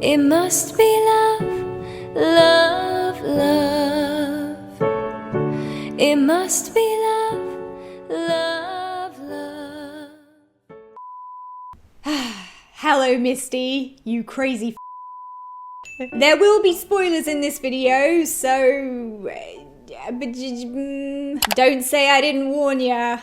It must be love, love, love. It must be love, love, love. Hello, Misty, you crazy There will be spoilers in this video, so don't say I didn't warn ya.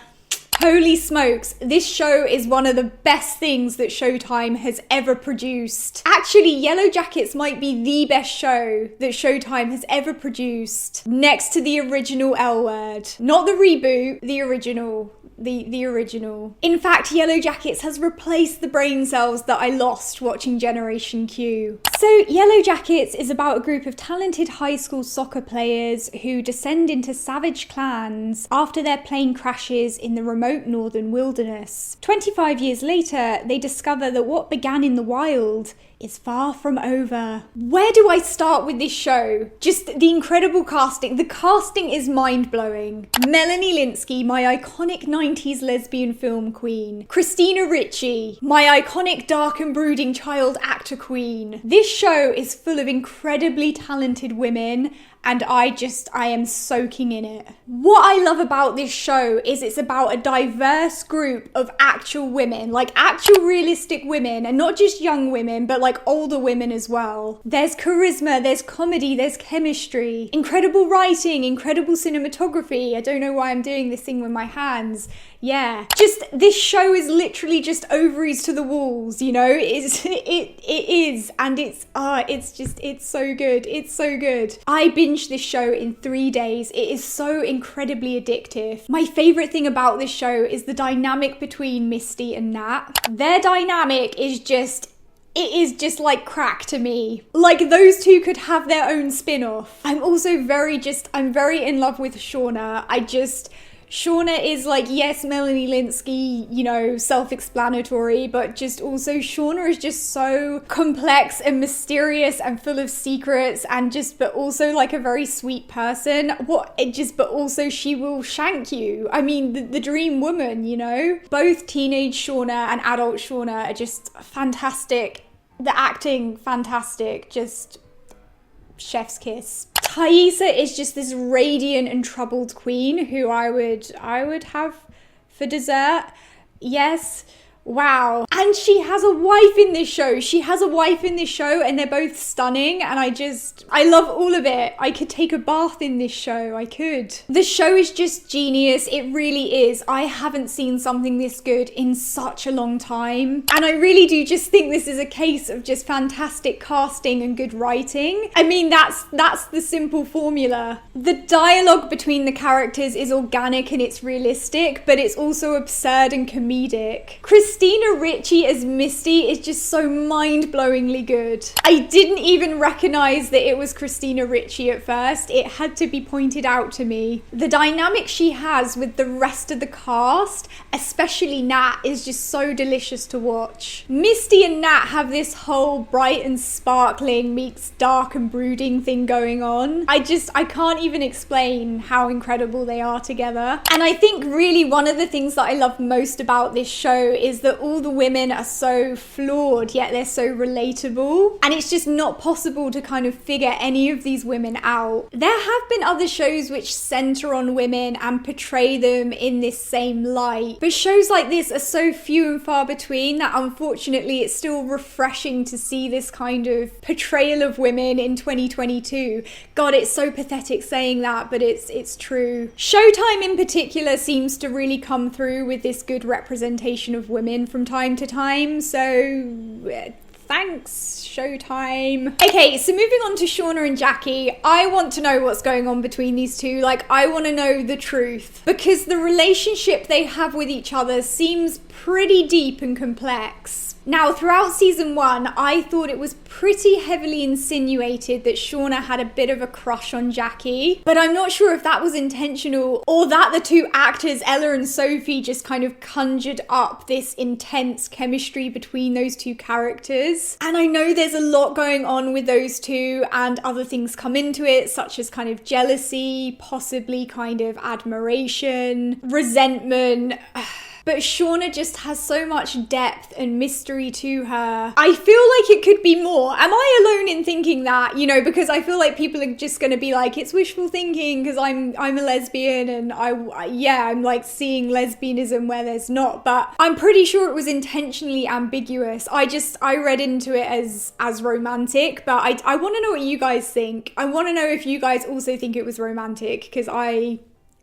Holy smokes, this show is one of the best things that Showtime has ever produced. Actually, Yellowjackets might be the best show that Showtime has ever produced, next to the original L Word. Not the reboot, the original. The original. In fact, Yellowjackets has replaced the brain cells that I lost watching Generation Q. So Yellowjackets is about a group of talented high school soccer players who descend into savage clans after their plane crashes in the remote northern wilderness. 25 years later, they discover that what began in the wild is far from over. Where do I start with this show? Just the incredible casting. The casting is mind-blowing. Melanie Lynskey, my iconic 90s lesbian film queen. Christina Ricci, my iconic dark and brooding child actor queen. This show is full of incredibly talented women, and I am soaking in it. What I love about this show is it's about a diverse group of actual women, like actual realistic women, and not just young women, but like older women as well. There's charisma, there's comedy, there's chemistry, incredible writing, incredible cinematography. I don't know why I'm doing this thing with my hands. Yeah, just this show is literally just ovaries to the walls, you know? It is, and it's so good. It's so good. I binged this show in 3 days. It is so incredibly addictive. My favorite thing about this show is the dynamic between Misty and Nat. Their dynamic is just like crack to me. Like those two could have their own spin-off. I'm very in love with Shauna. Shauna is like, yes, Melanie Lynskey, you know, self-explanatory, but just also Shauna is just so complex and mysterious and full of secrets and but also like a very sweet person. But also she will shank you. I mean, the dream woman, you know? Both teenage Shauna and adult Shauna are just fantastic. The acting, fantastic. Just chef's kiss. Thaisa is just this radiant and troubled queen who I would have for dessert. Yes. Wow. And she has a wife in this show. And they're both stunning. And I love all of it. I could take a bath in this show. I could. The show is just genius. It really is. I haven't seen something this good in such a long time. And I really do just think this is a case of just fantastic casting and good writing. I mean, that's the simple formula. The dialogue between the characters is organic and it's realistic, but it's also absurd and comedic. Christina Ricci as Misty is just so mind-blowingly good. I didn't even recognize that it was Christina Ricci at first. It had to be pointed out to me. The dynamic she has with the rest of the cast, especially Nat, is just so delicious to watch. Misty and Nat have this whole bright and sparkling meets dark and brooding thing going on. I can't even explain how incredible they are together. And I think really one of the things that I love most about this show is that all the women are so flawed, yet they're so relatable. And it's just not possible to kind of figure any of these women out. There have been other shows which center on women and portray them in this same light. But shows like this are so few and far between that unfortunately it's still refreshing to see this kind of portrayal of women in 2022. God, it's so pathetic saying that, but it's true. Showtime in particular seems to really come through with this good representation of women from time to time, so thanks, Showtime. Okay, so moving on to Shauna and Jackie, I want to know what's going on between these two. Like, I want to know the truth, because the relationship they have with each other seems pretty deep and complex. Now, throughout season 1, I thought it was pretty heavily insinuated that Shauna had a bit of a crush on Jackie, but I'm not sure if that was intentional or that the two actors, Ella and Sophie, just kind of conjured up this intense chemistry between those two characters. And I know there's a lot going on with those two, and other things come into it, such as kind of jealousy, possibly kind of admiration, resentment. but Shauna just has so much depth and mystery to her. I feel like it could be more. Am I alone in thinking that? You know, because I feel like people are just going to be like, it's wishful thinking because I'm a lesbian and I'm like seeing lesbianism where there's not, but I'm pretty sure it was intentionally ambiguous. I read into it as romantic, but I want to know what you guys think. I want to know if you guys also think it was romantic, because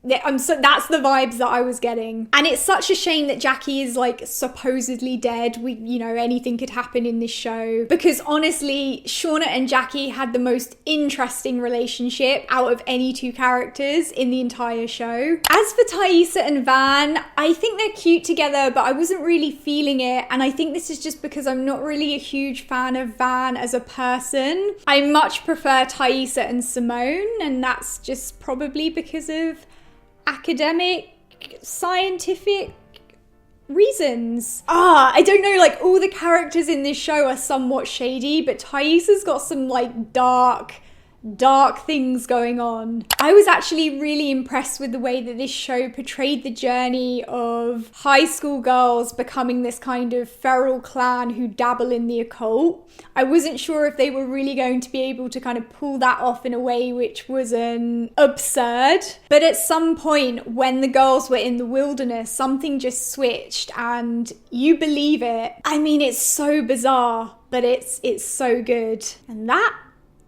that's the vibes that I was getting. And it's such a shame that Jackie is like supposedly dead. Anything could happen in this show, because honestly, Shauna and Jackie had the most interesting relationship out of any two characters in the entire show. As for Taissa and Van, I think they're cute together, but I wasn't really feeling it. And I think this is just because I'm not really a huge fan of Van as a person. I much prefer Taissa and Simone, and that's just probably because of academic, scientific reasons. I don't know, like all the characters in this show are somewhat shady, but Taissa's got some like dark things going on. I was actually really impressed with the way that this show portrayed the journey of high school girls becoming this kind of feral clan who dabble in the occult. I wasn't sure if they were really going to be able to kind of pull that off in a way which wasn't absurd. But at some point when the girls were in the wilderness, something just switched, and you believe it. I mean, it's so bizarre, but it's so good. And that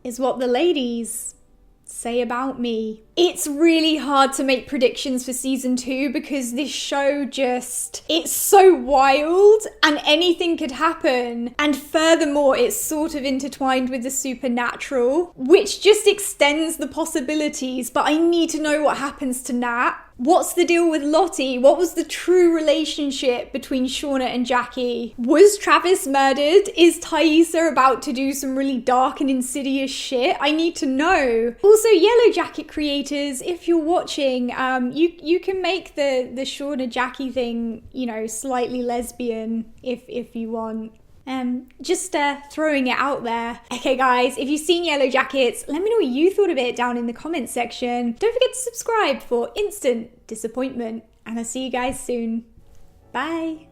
is what the ladies say about me. It's really hard to make predictions for season 2 because this show it's so wild and anything could happen. And furthermore, it's sort of intertwined with the supernatural, which just extends the possibilities. But I need to know what happens to Nat. What's the deal with Lottie? What was the true relationship between Shauna and Jackie? Was Travis murdered? Is Taissa about to do some really dark and insidious shit? I need to know. Also, Yellowjacket creators, if you're watching, you can make the Shauna Jackie thing, slightly lesbian if you want. Just throwing it out there. Okay guys, if you've seen Yellowjackets, let me know what you thought of it down in the comments section. Don't forget to subscribe for instant disappointment, and I'll see you guys soon. Bye.